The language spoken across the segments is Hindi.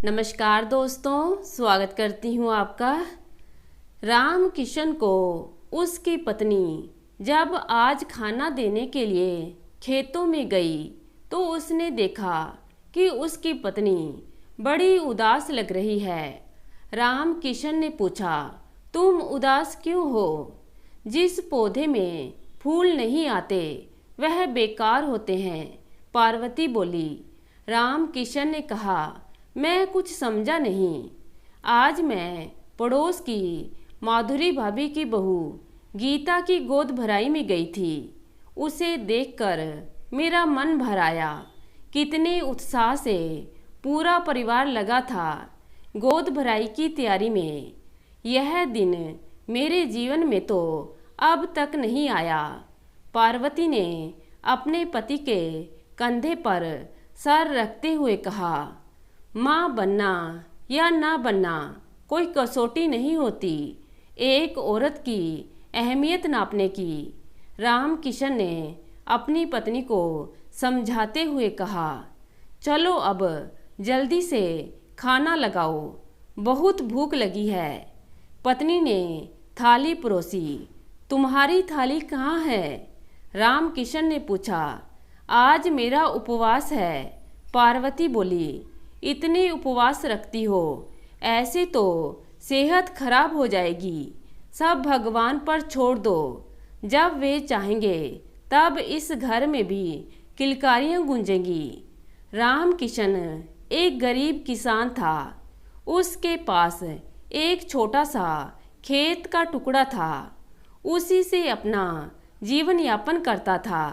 नमस्कार दोस्तों, स्वागत करती हूँ आपका। राम किशन को उसकी पत्नी जब आज खाना देने के लिए खेतों में गई तो उसने देखा कि उसकी पत्नी बड़ी उदास लग रही है। राम किशन ने पूछा, तुम उदास क्यों हो? जिस पौधे में फूल नहीं आते वह बेकार होते हैं, पार्वती बोली। राम किशन ने कहा, मैं कुछ समझा नहीं। आज मैं पड़ोस की माधुरी भाभी की बहू गीता की गोद भराई में गई थी। उसे देखकर मेरा मन भर आया। कितने उत्साह से पूरा परिवार लगा था गोद भराई की तैयारी में। यह दिन मेरे जीवन में तो अब तक नहीं आया। पार्वती ने अपने पति के कंधे पर सर रखते हुए कहा, माँ बनना या ना बनना कोई कसौटी नहीं होती एक औरत की अहमियत नापने की। राम किशन ने अपनी पत्नी को समझाते हुए कहा, चलो अब जल्दी से खाना लगाओ, बहुत भूख लगी है। पत्नी ने थाली परोसी। तुम्हारी थाली कहाँ है? राम किशन ने पूछा। आज मेरा उपवास है, पार्वती बोली। इतने उपवास रखती हो, ऐसे तो सेहत खराब हो जाएगी। सब भगवान पर छोड़ दो। जब वे चाहेंगे तब इस घर में भी किलकारियाँ गूंजेंगी। राम किशन एक गरीब किसान था। उसके पास एक छोटा सा खेत का टुकड़ा था। उसी से अपना जीवन यापन करता था।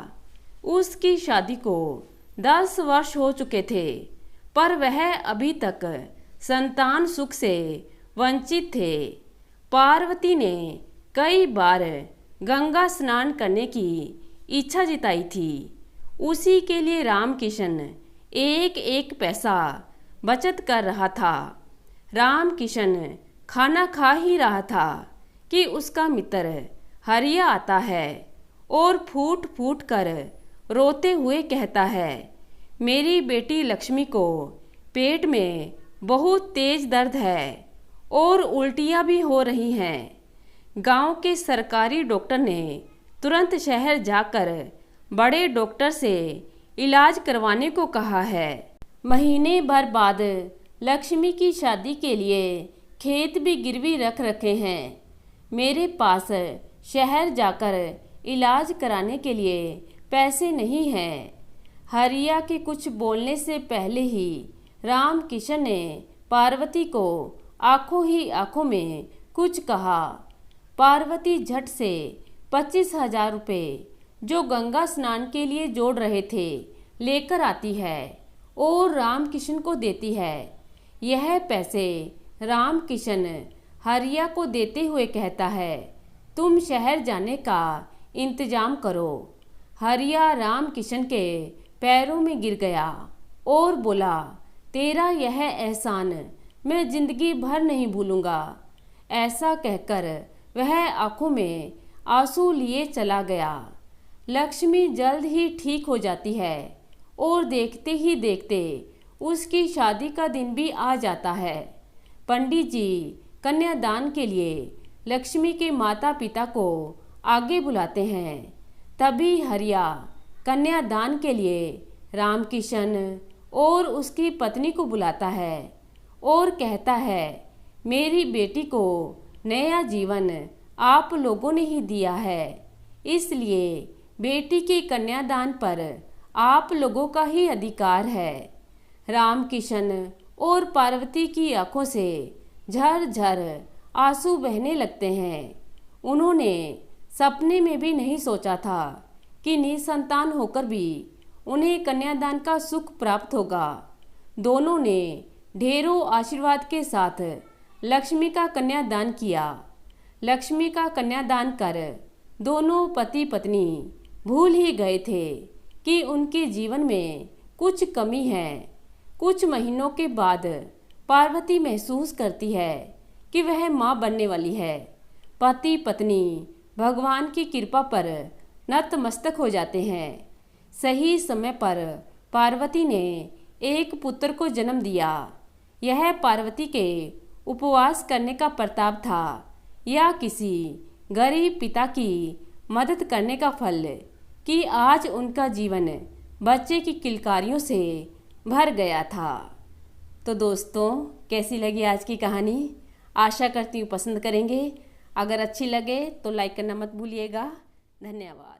उसकी शादी को 10 वर्ष हो चुके थे, पर वह अभी तक संतान सुख से वंचित थे। पार्वती ने कई बार गंगा स्नान करने की इच्छा जताई थी। उसी के लिए राम किशन एक एक पैसा बचत कर रहा था। राम किशन खाना खा ही रहा था कि उसका मित्र हरिया आता है और फूट फूट कर रोते हुए कहता है, मेरी बेटी लक्ष्मी को पेट में बहुत तेज दर्द है और उल्टियाँ भी हो रही हैं। गांव के सरकारी डॉक्टर ने तुरंत शहर जाकर बड़े डॉक्टर से इलाज करवाने को कहा है। महीने भर बाद लक्ष्मी की शादी के लिए खेत भी गिरवी रख रखे हैं। मेरे पास शहर जाकर इलाज कराने के लिए पैसे नहीं हैं। हरिया के कुछ बोलने से पहले ही राम किशन ने पार्वती को आंखों ही आंखों में कुछ कहा। पार्वती झट से 25,000 रुपये जो गंगा स्नान के लिए जोड़ रहे थे लेकर आती है और राम किशन को देती है। यह पैसे राम किशन हरिया को देते हुए कहता है, तुम शहर जाने का इंतजाम करो। हरिया राम किशन के पैरों में गिर गया और बोला, तेरा यह एहसान मैं जिंदगी भर नहीं भूलूंगा। ऐसा कहकर वह आंखों में आंसू लिए चला गया। लक्ष्मी जल्द ही ठीक हो जाती है और देखते ही देखते उसकी शादी का दिन भी आ जाता है। पंडित जी कन्यादान के लिए लक्ष्मी के माता पिता को आगे बुलाते हैं। तभी हरिया कन्यादान के लिए राम किशन और उसकी पत्नी को बुलाता है और कहता है, मेरी बेटी को नया जीवन आप लोगों ने ही दिया है, इसलिए बेटी के कन्यादान पर आप लोगों का ही अधिकार है। राम किशन और पार्वती की आंखों से झरझर आंसू बहने लगते हैं। उन्होंने सपने में भी नहीं सोचा था कि निसंतान होकर भी उन्हें कन्यादान का सुख प्राप्त होगा। दोनों ने ढेरों आशीर्वाद के साथ लक्ष्मी का कन्यादान किया। लक्ष्मी का कन्यादान कर दोनों पति पत्नी भूल ही गए थे कि उनके जीवन में कुछ कमी है। कुछ महीनों के बाद पार्वती महसूस करती है कि वह माँ बनने वाली है। पति पत्नी भगवान की कृपा पर नतमस्तक हो जाते हैं। सही समय पर पार्वती ने एक पुत्र को जन्म दिया। यह पार्वती के उपवास करने का प्रताप था या किसी गरीब पिता की मदद करने का फल कि आज उनका जीवन बच्चे की किलकारियों से भर गया था। तो दोस्तों, कैसी लगी आज की कहानी? आशा करती हूँ पसंद करेंगे। अगर अच्छी लगे तो लाइक करना मत भूलिएगा। धन्यवाद।